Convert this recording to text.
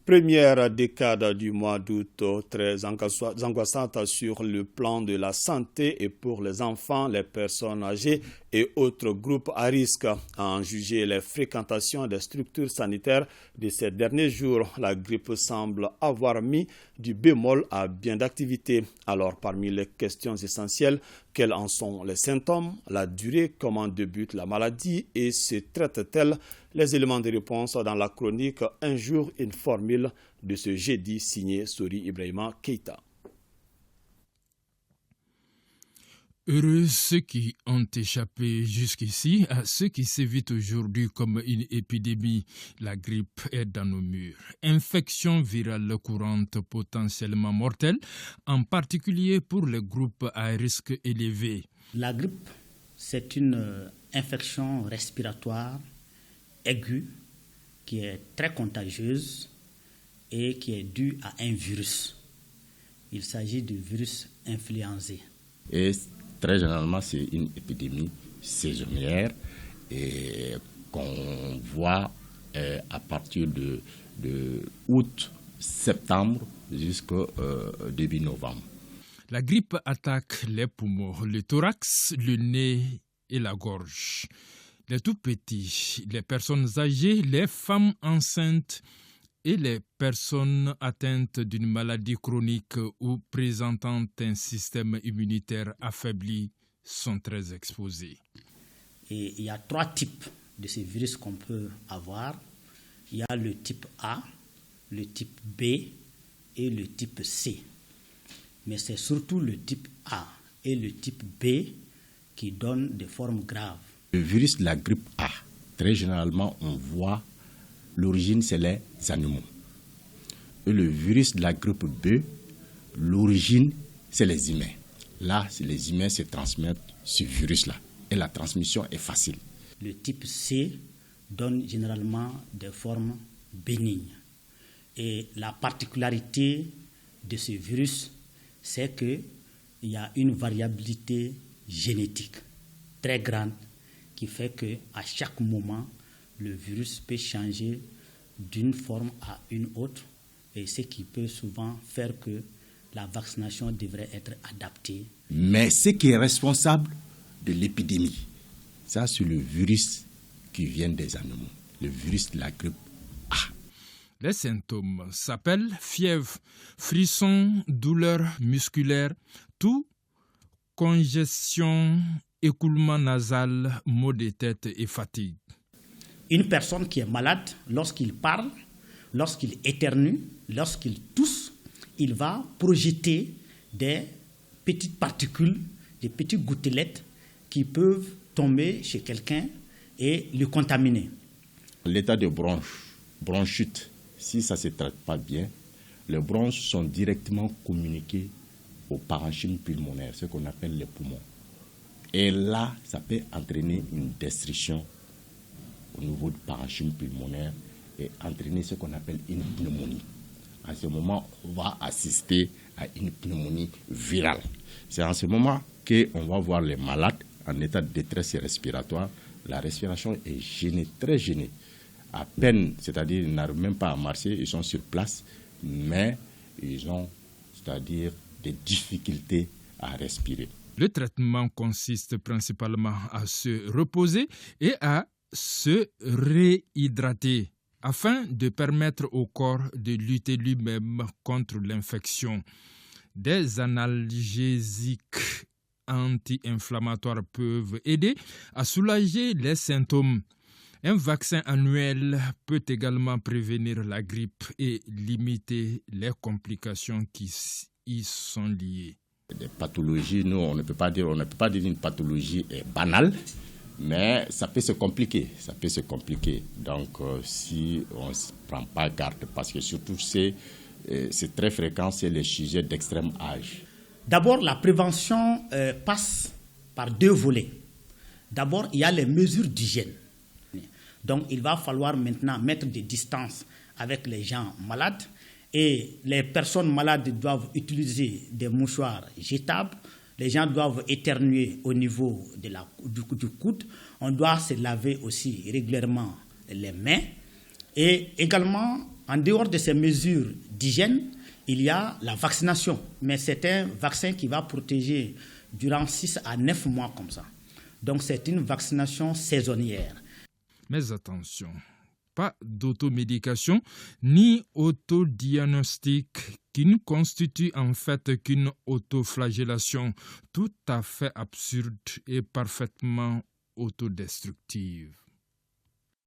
Première décade du mois d'août, très angoissante sur le plan de la santé et pour les enfants, les personnes âgées et autres groupes à risque. À en juger les fréquentations des structures sanitaires de ces derniers jours, la grippe semble avoir mis du bémol à bien d'activités. Alors, parmi les questions essentielles, quels en sont les symptômes, la durée, comment débute la maladie et se traite-t-elle? Les éléments de réponse dans la chronique Un jour, une formule de ce jeudi signé Sori Ibrahima Keïta. Heureux ceux qui ont échappé jusqu'ici à ce qui s'évite aujourd'hui comme une épidémie. La grippe est dans nos murs. Infection virale courante potentiellement mortelle, en particulier pour les groupes à risque élevé. La grippe, c'est une infection respiratoire aiguë qui est très contagieuse et qui est due à un virus. Il s'agit du virus influenzé. Et très généralement, c'est une épidémie saisonnière et qu'on voit à partir de août, septembre jusqu'au début novembre. La grippe attaque les poumons, le thorax, le nez et la gorge. Les tout-petits, les personnes âgées, les femmes enceintes et les personnes atteintes d'une maladie chronique ou présentant un système immunitaire affaibli sont très exposés. Et il y a 3 types de ces virus qu'on peut avoir. Il y a le type A, le type B et le type C. Mais c'est surtout le type A et le type B qui donnent des formes graves. Le virus de la grippe A, très généralement, on voit l'origine, c'est les animaux. Et le virus de la grippe B, l'origine, c'est les humains. Là, les humains se transmettent ce virus-là. Et la transmission est facile. Le type C donne généralement des formes bénignes. Et la particularité de ce virus, c'est qu'il y a une variabilité génétique très grande qui fait qu'à chaque moment, le virus peut changer d'une forme à une autre, et ce qui peut souvent faire que la vaccination devrait être adaptée. Mais ce qui est responsable de l'épidémie, ça c'est le virus qui vient des animaux, le virus de la grippe A. Les symptômes s'appellent fièvre, frissons, douleurs musculaires, toux, congestion, écoulement nasal, maux de tête et fatigue. Une personne qui est malade, lorsqu'il parle, lorsqu'il éternue, lorsqu'il tousse, il va projeter des petites particules, des petites gouttelettes qui peuvent tomber chez quelqu'un et le contaminer. L'état de bronchite, si ça ne se traite pas bien, les bronches sont directement communiquées au parenchyme pulmonaire, ce qu'on appelle les poumons. Et là, ça peut entraîner une destruction au niveau du parenchyme pulmonaire et entraîner ce qu'on appelle une pneumonie. À ce moment, on va assister à une pneumonie virale. C'est en ce moment qu'on va voir les malades en état de détresse respiratoire. La respiration est gênée, très gênée. À peine, c'est-à-dire ils n'arrivent même pas à marcher, ils sont sur place, mais ils ont, c'est-à-dire des difficultés à respirer. Le traitement consiste principalement à se reposer et à se réhydrater afin de permettre au corps de lutter lui-même contre l'infection. Des analgésiques anti-inflammatoires peuvent aider à soulager les symptômes. Un vaccin annuel peut également prévenir la grippe et limiter les complications qui y sont liées. Des pathologies, nous, on ne peut pas dire une pathologie est banale, mais ça peut se compliquer. Donc, si on ne se prend pas garde, parce que surtout, c'est très fréquent, c'est les sujets d'extrême âge. D'abord, la prévention passe par 2 volets. D'abord, il y a les mesures d'hygiène. Donc, il va falloir maintenant mettre des distances avec les gens malades. Et les personnes malades doivent utiliser des mouchoirs jetables. Les gens doivent éternuer au niveau du coude. On doit se laver aussi régulièrement les mains. Et également, En dehors de ces mesures d'hygiène, il y a la vaccination. Mais c'est un vaccin qui va protéger durant 6 à 9 mois comme ça. Donc c'est une vaccination saisonnière. Mais attention, pas d'automédication ni autodiagnostic qui ne constitue en fait qu'une autoflagellation tout à fait absurde et parfaitement autodestructive.